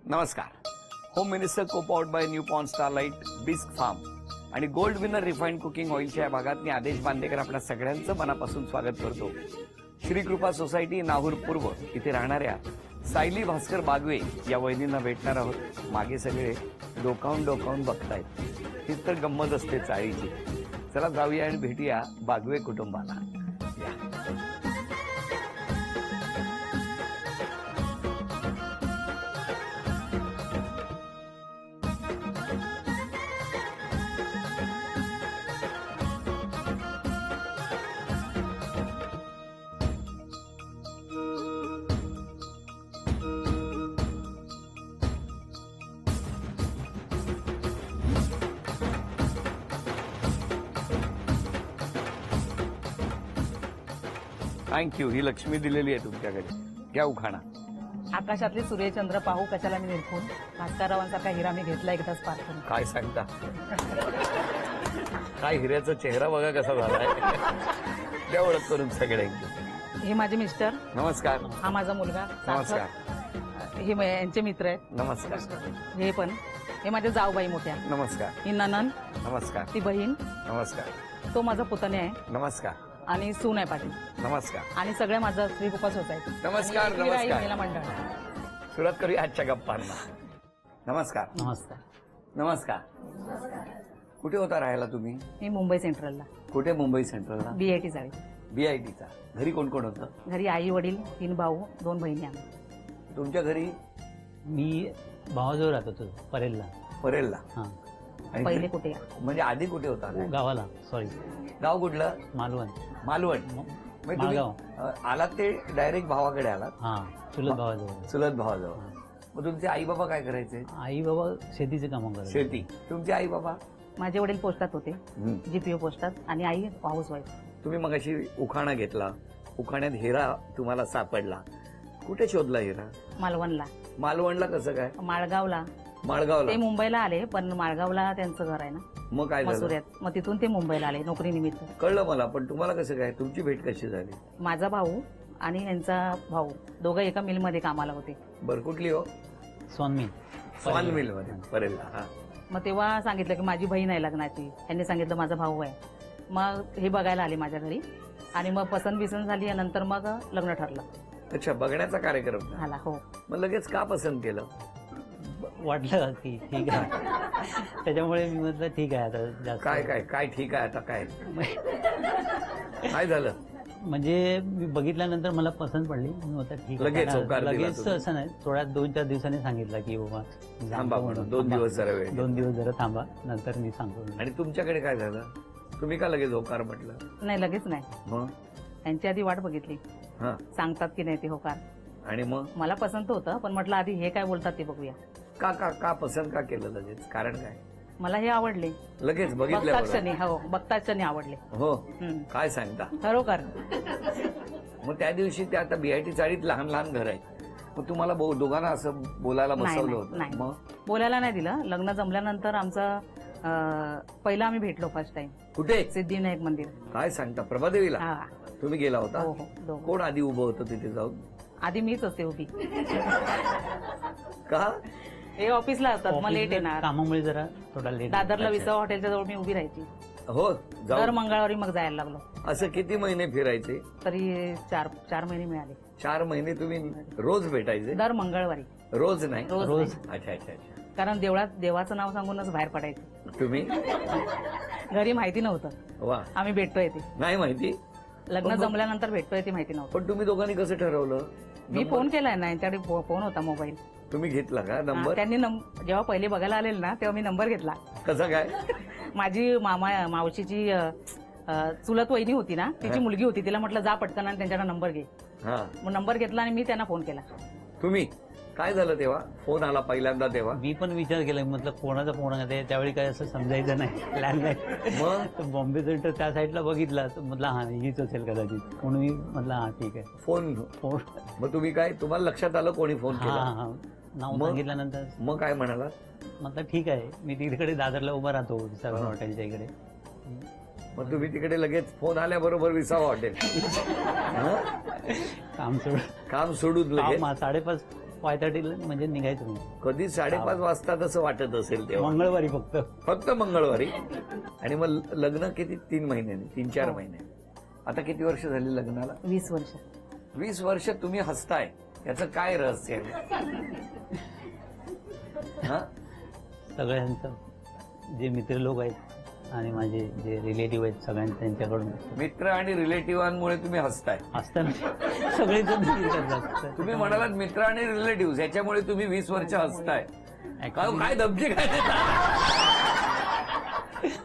नमस्कार. Home minister co powered by न्यूपॉन Starlight Bisk Farm आणि गोल्ड विनर रिफाइंड कुकिंग ऑइलच्या या भागात मी आदेश बांदेकर आपल्या सगळ्यांचं मनापासून स्वागत करतो. श्रीकृपा सोसायटी नाहूर पूर्व इथे राहणाऱ्या सायली भास्कर बागवे या वहिनींना भेटणार आहोत. मागे सगळे डोकावून बघतायत. हीच तर गंमत असते चाळीची. चला जाऊया आणि भेटूया बागवे कुटुंबाला. थँक्यू. ही लक्ष्मी दिलेली आहे तुमच्याकडे. घ्या उखाणा. आकाशातले सूर्यचंद्र पाहू कशाला मी निरखून, भास्कररावांसारखा हिरा मी घेतला एकदाच पारखून. काय सांगता? काय हिऱ्याचा चेहरा बघा कसा झालाय. द्या ओळख करून सगळ्यांची. हे माझे मिस्टर. नमस्कार. हा माझा मुलगा. नमस्कार. हे यांचे मित्र आहेत. नमस्कार. हे पण. हे माझे जाऊबाई मोठ्या. नमस्कार. ही ननन. नमस्कार. ती बहीण. नमस्कार. तो माझा पुतणे आहे. नमस्कार. आणि सून आहे पाटील. नमस्कार. आणि सगळे माझं श्रीकृपा सोसायटी. नमस्कार. आणि एकविरा नमस्कार. महिला मंडळ. सुरुवात करूया आजच्या गप्पांना. नमस्कार. नमस्कार. नमस्कार. कुठे होता राहायला तुम्ही? मी मुंबई सेंट्रलला. कुठे? मुंबई सेंट्रलला. BIT चाळी. BITचा. घरी कोण कोण होतं? घरी आई वडील, 3 भाऊ, 2 बहिणी आम्ही. तुमच्या घरी? मी भावाजवळ राहत होतो परेलला. परेलला. हा. आणि पहिले कुठे? म्हणजे आधी कुठे होता? गावाला. सॉरी, गाव कुठलं? मालवण. मालवण. म्हणजे तुम्ही, मालगाव. आलात ते डायरेक्ट भावाकडे आलात? हा, चुलत भावाजवळ. चुलत भावाजवळ. मग तुमचे आई बाबा काय करायचे? आई बाबा शेतीचे काम करायचे. शेती. तुमचे आई बाबा? माझे वडील पोस्टात होते. GPO पोस्टात. आणि आई हाऊसवाईफ. तुम्ही मगाशी उखाणा घेतला. उखाण्यात हिरा तुम्हाला सापडला. कुठे शोधला हिरा? मालवणला. मालवणला कसं काय? माळगावला. माळगावला. ते मुंबईला आले, पण माळगावला त्यांचं घर आहे ना, मग काय झालं? मसुऱ्यात. मग तिथून ते मुंबईला आले नोकरीनिमित्त. कळलं मला, पण तुम्हाला कसं काय? तुमची भेट कशी झाली? माझा भाऊ आणि यांचा भाऊ दोघं एका मिलमध्ये कामाला होते. बरं, कुठली हो? स्वानमी. स्वान मिल मध्ये. परेलला. हा. मग तेव्हा सांगितलं की माझी बहीण आहे लग्नाची. त्यांनी सांगितलं माझा भाऊ आहे. मग हे बघायला आले माझ्या घरी. आणि मग पसंत बिसंत झाली. नंतर मग लग्न ठरलं. अच्छा, बघण्याचा कार्यक्रम झाला. हो. मग लगेच का पसंत केलं? वाटलं की ठीक आहे, त्याच्यामुळे मी म्हटलं ठीक आहे आता जास्त. काय काय काय ठीक आहे आता काय? काय झालं? म्हणजे मी बघितल्यानंतर मला पसंत पडली. मी म्हटलं ठीक आहे. लगेच होकार दिला लगेच तुम्ही? असं नाही, थोड्या 2-4 दिवसांनी सांगितलं की बाबा थांबा म्हणून. 2 दिवस जरा वेळ घ्या. 2 दिवस जरा थांबा, नंतर मी सांगतो. आणि तुमच्याकडे काय झालं? तुम्ही का लगेच होकार म्हटलं? नाही, लगेच नाही. मग? त्यांची आधी वाट बघितली, हा. सांगतात की नाही ते होकार. आणि मग? मला पसंत होतं, पण म्हटलं आधी हे काय बोलतात ते बघूया. का का का पसंत का केलं लगेच? कारण काय? मला हे आवडले. लगेच बघताच बघितल्यावर? क्षणी. हो, बघताच क्षणी आवडले. हो. काय सांगता? खरोखर. मग त्या दिवशी ते आता BIT चाळीत लहान लहान घर आहेत. मग तुम्हाला दोघांना असं बोलायला नाही, बसवलं नाही, होतं? नाही. मग बोलायला नाही दिलं. लग्न जमल्यानंतर आमचं पहिला आम्ही भेटलो फर्स्ट टाइम कुठे? सिद्धिविनायक मंदिर. काय सांगता? प्रभादेवीला? हा. तुम्ही गेला होता? हो हो, दोघं. कोण आधी उभं होतं तिथे जाऊन? आधी मीच असते उभी. का? हे ऑफिसला असतात, मग लेट येणार. कामामुळे जरा थोडा लेट. दादरला विसावा हॉटेलच्या जवळ मी उभी राहायची. हो. दर जाऊ. मंगळवारी मग जायला लागलो. असं किती महिने फिरायचे? तरी 4 महिने मिळाले. 4 महिने तुम्ही रोज भेटायचे? दर मंगळवारी. रोज नाही? रोज रोज. नाही. अच्छा अच्छा अच्छा. कारण देवाचं नाव सांगूनच बाहेर पडायचं. तुम्ही? घरी माहिती नव्हतं वा. आम्ही भेटतोय ते. नाही माहिती? लग्न जमल्यानंतर भेटतोय ते माहिती नव्हतं. पण तुम्ही दोघांनी कसं ठरवलं? मी फोन केलाय ना, यांच्याकडे फोन होता मोबाईल. तुम्ही घेतला का हा, नंबर? त्यांनी जेव्हा पहिले बघायला आलेल ना, तेव्हा मी नंबर घेतला. कसं काय? माझी मावशीची चुलत वहिनी होती ना, तिची मुलगी होती. तिला म्हटलं जा पटकन आणि त्यांच्याकडे नंबर घे. हा. मग नंबर घेतला आणि मी त्यांना फोन केला. तुम्ही? काय झालं तेव्हा? फोन आला पहिल्यांदा तेव्हा? मी पण विचार केला, म्हटलं कोणाचा फोन आहे. त्यावेळी काय असं समजायचं नाही, लँडलाईन. मग बॉम्बे सेंटर त्या साईडला बघितला, तर म्हटलं हा हीच असेल कदाचित. म्हणून मी म्हटलं हा ठीक आहे. फोन? फोन. मग तुम्ही काय, तुम्हाला लक्षात आलं कोणी फोन हा केला? हा, नाव मग? सांगितल्यानंतर मग काय म्हणाला? म्हटलं ठीक आहे. मी तिकडे दादरला उभा राहतो विसावा हॉटेलच्या इकडे. मग तुम्ही तिकडे लगेच फोन आल्याबरोबर विसावा हॉटेल काम सोड काम सोडून लगेच? 5:30 5:30 म्हणजे निघायचं मी. कधी 5:30 वाजता तसं वाटत असेल तेव्हा. मंगळवारी फक्त. फक्त मंगळवारी. आणि मग लग्न किती 3 महिन्यांनी 3-4 महिने. आता किती वर्ष झाली लग्नाला? 20 वर्ष. 20 वर्ष तुम्ही हसताय, याचं काय रहस्य आहे? हा? सगळ्यांचं जे मित्र लोक आहेत आणि माझे जे रिलेटिव्ह आहेत सगळ्यांचं त्यांच्याकडून मित्र आणि रिलेटिव्हांमुळे तुम्ही हसताय. असताना सगळेजण फिरतात. तुम्ही म्हणालात मित्र आणि रिलेटिव्ह, याच्यामुळे तुम्ही 20 वर्ष हसताय. Actually- काय धमकी काय देता?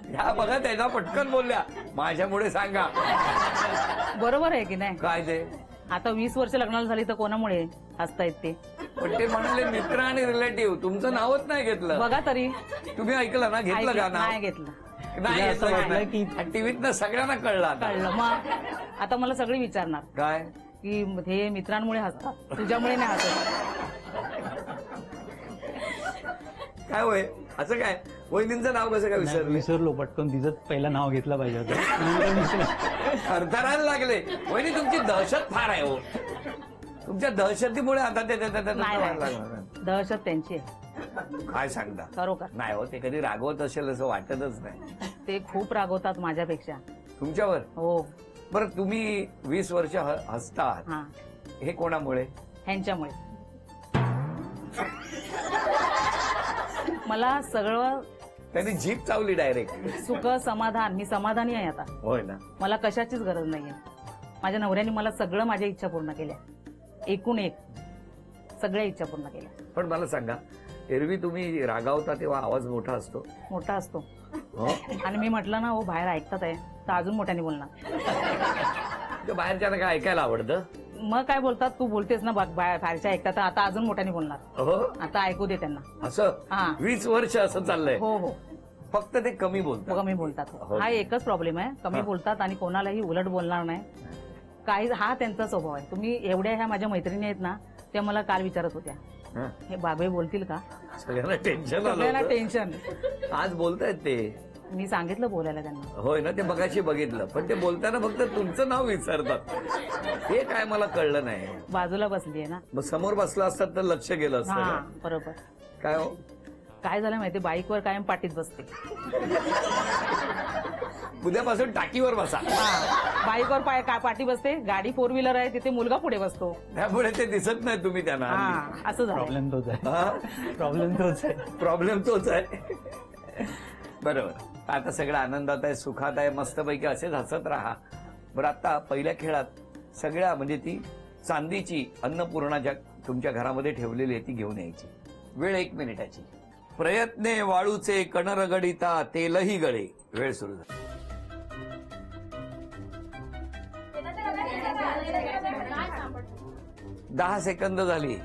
ह्या बघा त्याला पटकन बोलल्या, माझ्यामुळे सांगा. बरोबर आहे की नाही? काय ते? आता 20 वर्ष लग्नाला झाली तर कोणामुळे हसतायत ते? पण ते म्हणाले मित्र आणि रिलेटिव्ह, तुमचं नावच नाही घेतलं. बघा तरी. तुम्ही ऐकलं ना? घेतलं का नाव? नाही घेतलं. नाही तिला असं वाटलं घेतलं की- टीव्हीतनं सगळ्यांना कळलं आता. कळलं. मग आता मला सगळे विचारणार काय की हे मित्रांमुळे हसतात, तुझ्यामुळे नाही हसत. काय होय असं काय? वहिनींचं नाव कसं काय विसरले? विसरलो पटकन. तिचं पहिलं नाव घेतलं पाहिजे होतं. थरथरायला लागले. वहिनी तुमची दहशत फार आहे हो. तुमच्या दहशतीमुळे आता ते नाही. दहशत त्यांची आहे. काय सांगता? खरोखर नाही हो, ते कधी रागवत असेल असं वाटतच नाही. ते खूप रागवतात माझ्यापेक्षा. तुमच्यावर? हो. बरं, तुम्ही 20 वर्ष हसता आहात, हा, हे कोणामुळे? ह्यांच्यामुळे. मला सगळं त्यांनी जीप चावली डायरेक्ट. सुख समाधान, मी समाधानी आहे आता. होय ना? मला कशाचीच गरज नाहीये. माझ्या नवऱ्याने मला सगळं माझ्या इच्छा पूर्ण केल्या, एकूण एक सगळ्या इच्छा पूर्ण केल्या. पण मला सांगा, एरवी तुम्ही रागावता तेव्हा आवाज मोठा असतो? मोठा असतो. हो? आणि मी म्हटलं ना, हो बाहेर ऐकतात आहे, तर अजून मोठ्याने बोलणार. ते बाहेरच्याला काय ऐकायला आवडतं? मग काय बोलतात, तू बोलतेस ना बाहेरच्या ऐकतात, तर आता अजून मोठ्याने बोलणार. हो, आता ऐकू दे त्यांना. असं हा. 20 वर्ष असं चाललंय. हो हो, फक्त ते कमी बोलतात. कमी बोलतात. हो. हा एकच प्रॉब्लेम आहे, कमी हा. बोलतात आणि कोणालाही उलट बोलणार नाही. काही हा त्यांचा स्वभाव आहे. तुम्ही एवढ्या ह्या माझ्या मैत्रिणी आहेत ना, त्या मला काल विचारत होत्या, हा. हे बाबे बोलतील का? सगळ्यांना टेन्शन सगळ्यांना आलं. टेन्शन. आज बोलतायत ते. मी सांगितलं बोलायला त्यांना. होय ना, ते मगाशी बघितलं. पण ते बोलताना फक्त तुमचं नाव विसरतात. हे काय मला कळलं नाही. बाजूला बसली आहे ना. मग समोर बसला असतात तर लक्ष गेलं हा, असतं का? बरोबर. काय हो? काय झालं माहिती, बाईकवर कायम पाठीत बसते. उद्यापासून टाकीवर बसा. हा, बाईकवर पाठी बसते. गाडी 4 व्हीलर आहे, तिथे मुलगा पुढे बसतो. त्यामुळे ते दिसत नाही तुम्ही त्यांना. हा, असं झालं. प्रॉब्लेम तोच आहे. हा? प्रॉब्लेम तोच आहे. प्रॉब्लेम तोच आहे. बरोबर. आता सगळं आनंदात आहे, सुखात आहे, मस्तपैकी असेच हसत राहा. बरं, आता पहिल्या खेळात सगळ्या म्हणजे ती चांदीची अन्नपूर्णा ज्या तुमच्या घरामध्ये ठेवलेली आहे ती घेऊन यायची. वेळ 1 मिनिटाची. प्रयत्ने वाळूचे कणरगडिता तेलही गळे. वेळ सुरू झाली. दहा सेकंद झाली.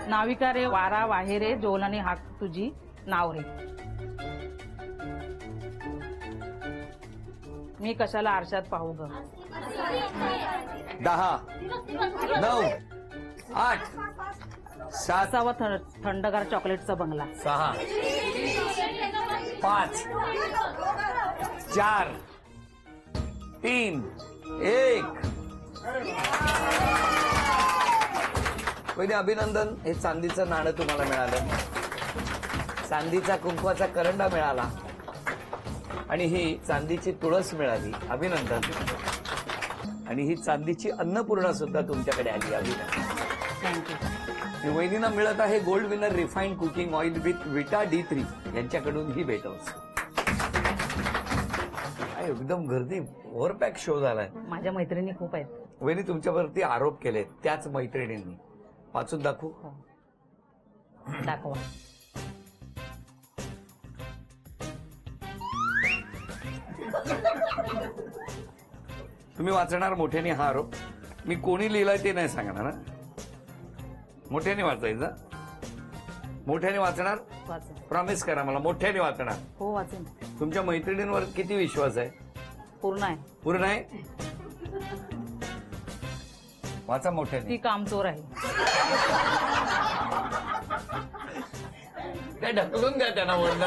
नाविका रे वारा वाहेरे, जोलाने हाक तुझी नाव रे. मी कशाला आरशात पाहू ग. 10, 9, 8, 7, असावा थंडगार चॉकलेटचा बंगला. 6, 5, 4, 3, 1. पहिले अभिनंदन. हे चांदीचं नाणं तुम्हाला मिळालं, चांदीचा कुंकवाचा करंडा मिळाला आणि ही चांदीची तुळस मिळाली. अभिनंदन. आणि ही चांदीची अन्नपूर्णा सुद्धा तुमच्याकडे आली. अभिनंदन. थँक्यू. वहिनींना मिळत आहे gold winner refined cooking oil with विटा D3 यांच्याकडून ही भेटवस्तू. एकदम गर्दी ओव्हरपॅक शो झालाय. माझ्या मैत्रिणी खूप आहेत. वहिनी तुमच्यावरती आरोप केले त्याच मैत्रिणींनी. वाचून दाखवू? दाखवा. तुम्ही वाचणार मोठ्याने हा आरोप. मी कोणी लिहिलाय ते नाही सांगणार. हा? मोठ्याने वाचायचं. मोठ्याने वाचणार. वाचेन. प्रॉमिस करा मला, मोठ्याने वाचणार. हो वाचेन. तुमच्या मैत्रिणींवर किती विश्वास आहे? पूर्ण आहे. पूर्ण आहे. वाचा मोठ्याने. ती कामचोर आहे. काय ढकलून द्या त्यांना वरनं.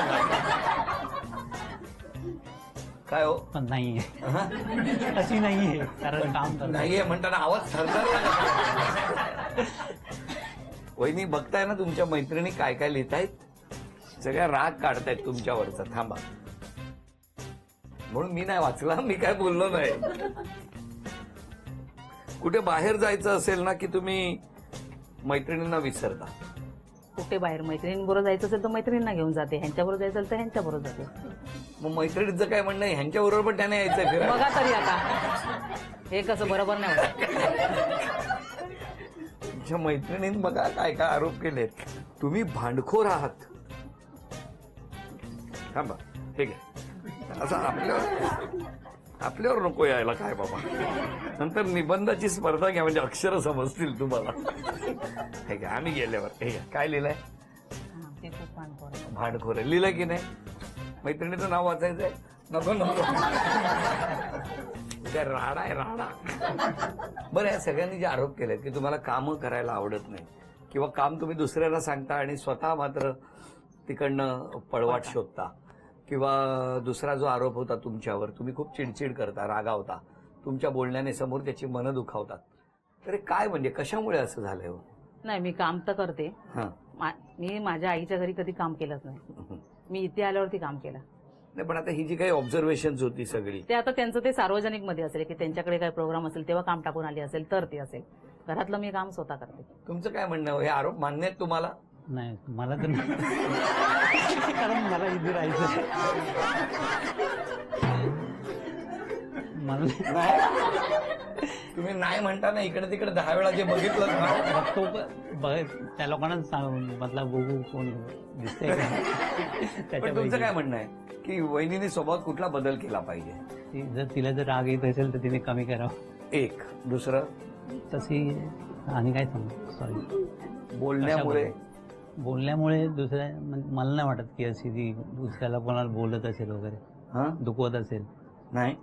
काय हो? पण नाहीये. अशी नाहीये, कारण काम करत नाहीये म्हणताना आवाज थरथरला. वहिनी बघताय ना तुमच्या मैत्रिणी काय काय लिहितायत, सगळ्या राग काढतायत तुमच्यावरचा. थांबा, म्हणून मी नाही वाचला, मी काय बोललो नाही. कुठे बाहेर जायचं असेल ना की तुम्ही मैत्रिणींना विसरता. कुठे बाहेर मैत्रिणींबरोबर जायचं असेल तर मैत्रिणींना घेऊन जाते, ह्यांच्याबरोबर जायचं असेल तर ह्यांच्याबरोबर जाते. मग मैत्रिणीचं काय म्हणणं आहे, ह्यांच्या बरोबर पण त्याने यायचं फिरायला. बघा तरी आता हे कसं बरोबर नाही वाटत. तुमच्या मैत्रिणींनी बघा काय काय आरोप केलेत. तुम्ही भांडखोर आहात. थांबा, ठीक आहे, असं आपल्यावर नको यायला काय बाबा. नंतर निबंधाची स्पर्धा घ्या, म्हणजे अक्षर समजतील तुम्हाला. हे घ्या, आम्ही गेल्यावर हे घ्या, काय लिहिलंय. ते खूप भांडखोर आहे. भांडखोर आहे लिहिलंय की नाही. मैत्रिणीचं नाव वाचायचंय. नको नको, काय राडा आहे राडा. बरं, या सगळ्यांनी जे आरोप केलेत की तुम्हाला कामं करायला आवडत नाही किंवा काम तुम्ही दुसऱ्याला सांगता आणि स्वतः मात्र तिकडनं पळवाट शोधता, किंवा दुसरा जो आरोप होता तुमच्यावर, तुम्ही खूप चिडचिड करता, रागावता, तुमच्या बोलण्याने समोर त्याची मनं दुखावतात. तर काय म्हणजे कशामुळे असं झालंय हो? नाही, मी काम तर करते. हां, मी माझ्या आईच्या घरी कधी काम केलंच नाही. मी इथे आल्यावरती काम केलं. नाही पण आता ही जी काही ऑब्झर्वेशन होती सगळी, ते आता त्यांचं ते सार्वजनिक मध्ये असेल की त्यांच्याकडे काही प्रोग्राम असेल तेव्हा काम टाकून आली असेल तर ते असेल. घरातलं मी काम स्वतः करते. तुमचं काय म्हणणं आहे? हे आरोप मान्य आहेत तुम्हाला? नाही, मला तर कारण मला इथे राहायचं. मला तुम्ही नाही म्हणताना इकडे तिकडे 10 वेळा जे बघितलं ना, तो त्या लोकांना म्हटलं बघू कोण दिसतंय का. पण तुमचं त्याच्यापैकी काय म्हणणं आहे की वहिनीने स्वभावात कुठला बदल केला पाहिजे? जर तिला जर राग येत असेल तर तिने कमी करावं. एक दुसरं, तशी आणि काय सांगू, सॉरी, बोलण्यामुळे दुसऱ्या मला नाही वाटत की अशी ती दुसऱ्याला कोणाला बोलत असेल वगैरे, हा दुखवत असेल. नाही,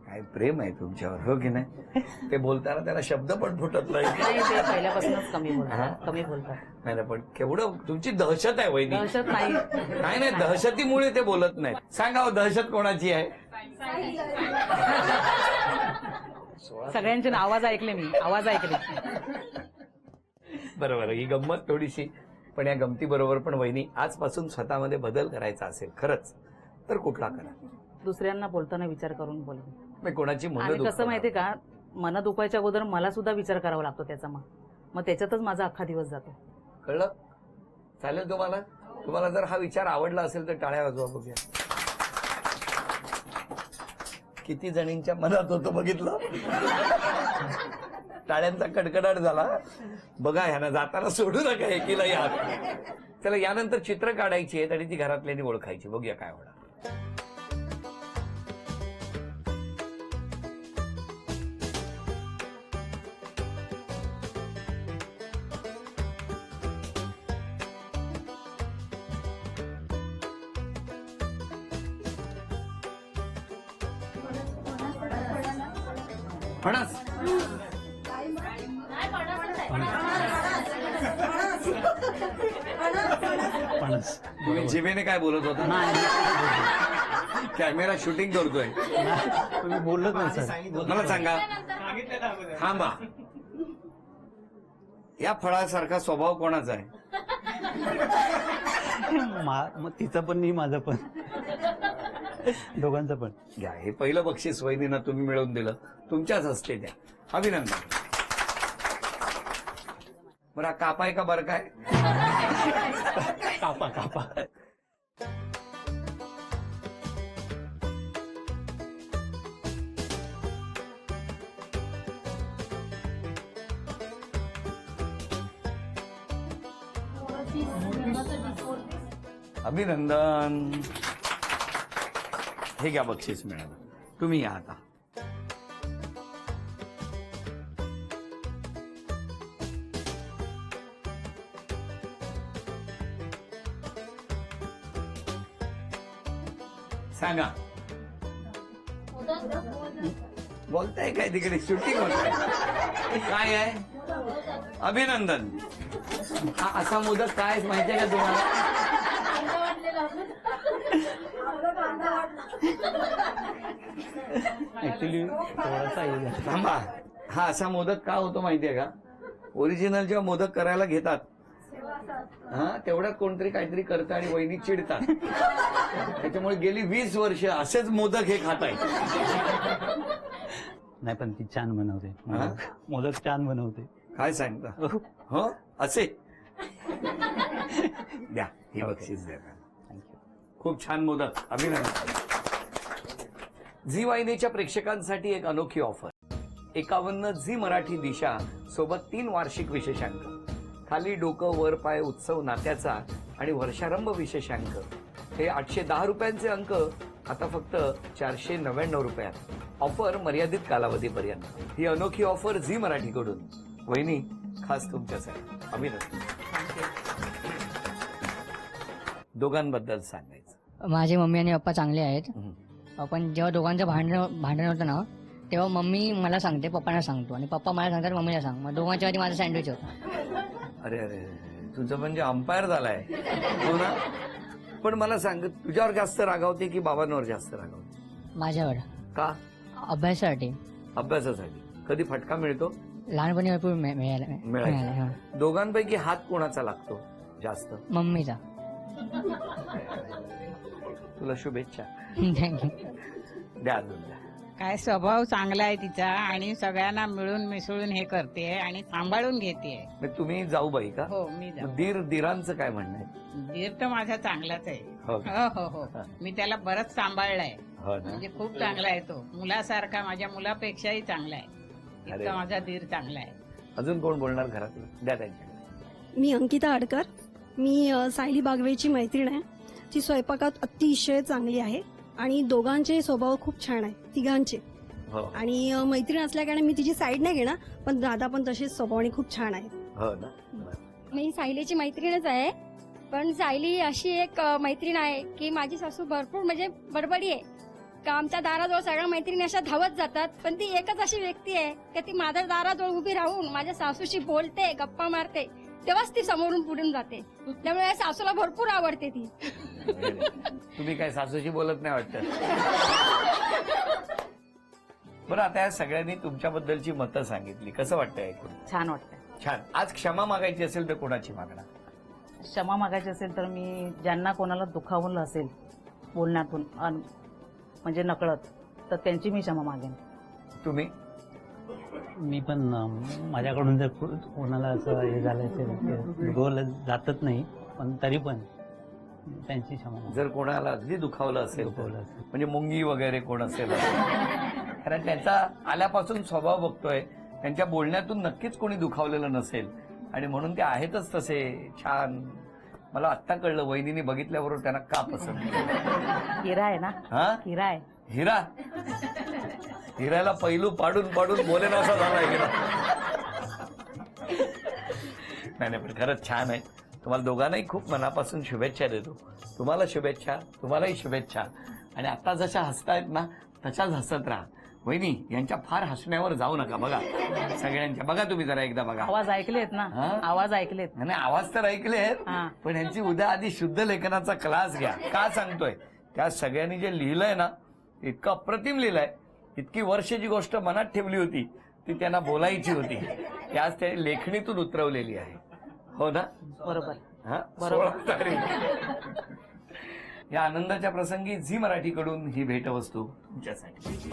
काय प्रेम आहे तुमच्यावर, हो की नाही. ते बोलताना त्याला शब्द पण फुटत नाही. नाही, ते पहिल्यापासूनच कमी हा? बोलतात, कमी बोलतात. नाही ना, पण केवढं तुमची दहशत आहे वहिनी. दहशत नाही. नाही नाही, दहशतीमुळे ते बोलत नाहीत. सांगा हो, दहशत कोणाची आहे? सगळ्यांचे आवाज ऐकले मी, आवाज ऐकले. बरोबर, ही गंमत थोडीशी, पण या गमती बरोबर पण वहिनी, आजपासून स्वतःमध्ये बदल करायचा असेल खरंच तर कुठला करा. दुसऱ्यांना बोलताना विचार करून बोला. मी कोणाची आणि मनं कसं माहितीये का, मनं दुखायच्या अगोदर मला सुद्धा विचार करावा लागतो त्याचा. मग त्याच्यातच माझा अख्खा दिवस जातो. कळलं? चालेल तुम्हाला? तुम्हाला जर हा विचार आवडला असेल तर टाळ्या वाजवा बघूया. किती जणींच्या मनात होतं बघितलं. टाळ्यांचा कडकडाट झाला. बघा, ह्यानं जाताना सोडू नका एकीला या. चला, यानंतर चित्र काढायची आहेत आणि ती घरातल्यानी ओळखायची. बघूया काय होणार. फणस, फणस. तुम्ही जिभेने काय बोलत होता? कॅमेरा शूटिंग करतोय. तुम्ही बोलत नाही सर. मला सांगा, थांबा, या फळासारखा स्वभाव कोणाचा आहे? मग तिचं पण नाही, माझं पण, दोघांचं पण. घ्या, हे पहिलं बक्षीस वहिनींना तुम्ही मिळवून दिलं. तुमच्याच हस्ते द्या. अभिनंदन. बरं, हा कापाय का बरं काय? कापा कापा. अभिनंदन. हे घ्या, बक्षीस मिळालं. तुम्ही या आता. सांगा, बोलताय काय तिकडे? शूटिंग होत काय आहे? अभिनंदन. हा असा मोदक काय माहितीये का तुम्हाला? ऍक्च्युली थोडासा थांबा, हा असा मोदक का होतो माहितीये का? ओरिजिनलच्या मोदक करायला घेतात हा तेवढ्यात कोणतरी काहीतरी करतं आणि वहिनी चिडतात. त्याच्यामुळे गेली 20 वर्ष असेच मोदक हे खाताय. नाही पण ती छान बनवते हा? मोदक छान बनवते. काय सांगता हो असे द्या हे बक्षीस द्या. थँक्यू. खूप छान मोदक. अभिनंदन. झी वाहिनीच्या प्रेक्षकांसाठी एक अनोखी ऑफर. 51 झी मराठी दिशा सोबत 3 वार्षिक विशेषांक. खाली डोकं वर पाय उत्सव नात्याचा आणि वर्षारंभ विशेषांक हे 810 रुपयांचे अंक आता फक्त 499 रुपयात. ऑफर मर्यादित कालावधीपर्यंत. ही अनोखी ऑफर झी मराठीकडून. वहिनी खास तुमच्यासाठी. अभिनंदन. दोघांबद्दल सांगायचं. माझे मम्मी आणि पप्पा चांगले आहेत. हं. पण जेव्हा दोघांचं भांडण होतं ना तेव्हा मम्मी मला सांगते, पप्पांना सांगतो आणि पप्पा मला सांगतात मम्मीला सांग. मग दोघांच्या आधी माझं सँडविच होतं. अरे अरे तुझं म्हणजे अंपायर झालाय हो ना. पण मला सांग तुझ्यावर जास्त रागावते की बाबांवर जास्त रागावते? माझ्यावर का? अभ्यासासाठी. अभ्यासासाठी. कधी फटका मिळतो? लहानपणी भरपूर मिळाले. मिळाला. दोघांपैकी हात कोणाचा लागतो जास्त? मम्मीचा. तुला शुभेच्छा. थँक्यू. द्या अजून द्या. काय स्वभाव चांगला आहे तिचा आणि सगळ्यांना मिळून मिसळून हे करते आणि सांभाळून घेते. मग तुम्ही जाऊबाई का? हो मी जाऊ. दीरांचं काय म्हणणं आहे? दीर तर माझा चांगलाच आहे. हो का? हो हो हो मी त्याला बरंच सांभाळलाय. हो ना. म्हणजे खूप चांगला आहे तो. मुलासारखा, माझ्या मुलापेक्षाही चांगला आहे. अरे. इतका माझा दीर चांगला आहे. अजून कोण बोलणार घरातलं? द्या त्यांच्याकडे. मी अंकिता आडकर. मी सायली बागवेची मैत्रीण आहे. ती स्वयंपाकात अतिशय चांगली आहे आणि दोघांचे स्वभाव खूप छान आहे, तिघांचे. हो आणि मैत्रीण असल्याकारणे मी तिची साईड नाही घेणार, पण दादा पण तसेच स्वभावाने खूप छान आहे. हो ना. मी सायलीची मैत्रीणच आहे. पण सायली अशी एक मैत्रीण आहे की माझी सासू भरपूर म्हणजे बडबडी आहे का आमच्या दाराजवळ सगळ्या मैत्रिणी अशा धावत जातात. पण ती एकच अशी व्यक्ती आहे की ती माझ्या दाराजवळ उभी राहून माझ्या सासूशी बोलते, गप्पा मारते, तेव्हाच ती समोरून पुढून जाते. त्यामुळे या सासूला भरपूर आवडते ती. तुम्ही काय सासूशी बोलत नाही वाटतं? बरं आता या सगळ्यांनी तुमच्याबद्दलची मतं सांगितली. कसं वाटतंय ऐकून? छान वाटतं. छान. आज क्षमा मागायची असेल तर कोणाची मागणार? क्षमा मागायची असेल तर मी ज्यांना कोणाला दुखावलं असेल बोलण्यातून म्हणजे नकळत, तर त्यांची मी क्षमा मागेन. तुम्ही? मी पण माझ्याकडून जर कोणाला असं हे झालं असेल दुखवलं जातच नाही, पण तरी पण त्यांची क्षमा. जर कोणाला अगदी दुखावलं असेल तर, दुखावलं असेल. म्हणजे मुंगी वगैरे कोण असेल, कारण त्यांचा आल्यापासून स्वभाव बघतोय, त्यांच्या बोलण्यातून नक्कीच कोणी दुखावलेलं नसेल आणि म्हणून ते आहेतच तसे छान. मला आत्ता कळलं वहिनीने बघितल्याबरोबर त्यांना का पसंत केलं. हिरा आहे ना. हा हिरा आहे. हिरा. हिराला पैलू पाडून पाडून बोलेन असा झाला हिरा. नाही नाही पण खरंच छान आहे. तुम्हाला दोघांनाही खूप मनापासून शुभेच्छा देतो. तुम्हाला शुभेच्छा, तुम्हालाही शुभेच्छा. आणि आता जशा हसतायत ना तशाच हसत राहा. वहिनी यांच्या फार हसण्यावर जाऊ नका. बघा सगळ्यांच्या बघा, तुम्ही जरा एकदा बघा. आवाज ऐकलेत ना. हा? आवाज ऐकलेत. नाही आवाज तर ऐकलेत, हा. पण यांची उद्या आधी शुद्ध लेखनाचा क्लास घ्या. का सांगतोय, त्या सगळ्यांनी जे लिहिलंय ना इतकं अप्रतिम लिहिलंय. इतकी वर्षाची गोष्ट मनात ठेवली होती ती त्यांना बोलायची होती, ती आज त्या लेखणीतून उतरवलेली आहे. हो ना. बरोबर. हा बरोबर. 16 तारीख. या आनंदाच्या प्रसंगी झी मराठीकडून ही भेटवस्तू तुमच्यासाठी.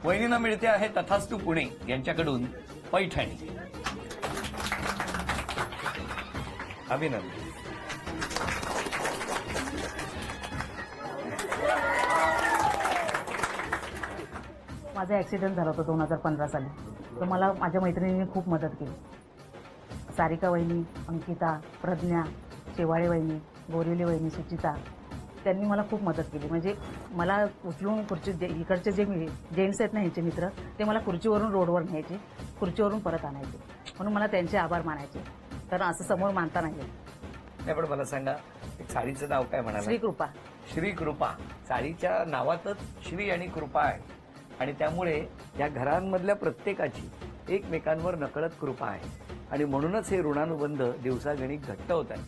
वहिनींना मिळते आहे तथास्तू पुणे यांच्याकडून पैठणी. अभिनंदन. माझा ऍक्सिडेंट झाला होता 2015 साली. तर मला माझ्या मैत्रिणींनी खूप मदत केली. सारिका वहिनी, अंकिता, प्रज्ञा, शेवाळे वहिनी, बोरिवली वहिनी, सुचिता, त्यांनी मला खूप मदत केली. म्हणजे मला उचलून इकडचे जे जेंट्स आहेत ना ह्यांचे मित्र, ते मला खुर्चीवरून रोडवर न्यायचे, खुर्चीवरून परत आणायचे. म्हणून मला त्यांचे आभार मानायचे, कारण असं समोर मानता नाही येत. नाही पण मला सांगा, एक साडीचं नाव काय म्हणाला? श्रीकृपा. श्रीकृपा. साडीच्या नावातच श्री आणि कृपा आहे आणि त्यामुळे या घरांमधल्या प्रत्येकाची एकमेकांवर नकळत कृपा आहे आणि म्हणूनच हे ऋणानुबंध दिवसागणिक घट्ट होत आहे.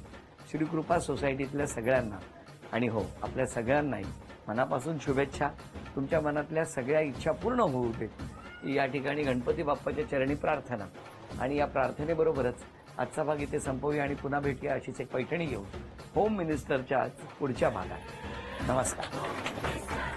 श्रीकृपा सोसायटीतल्या सगळ्यांना आणि हो आपल्या सगळ्यांनाही मनापासून शुभेच्छा. तुमच्या मनातल्या सगळ्या इच्छा पूर्ण होऊ दे. या ठिकाणी गणपती बाप्पाच्या चरणी प्रार्थना आणि या प्रार्थनेबरोबरच आजचा भाग इथे संपवूया आणि पुन्हा भेटूया अशीच एक पैठणी घेऊन होम मिनिस्टरच्या पुढच्या भागात. नमस्कार.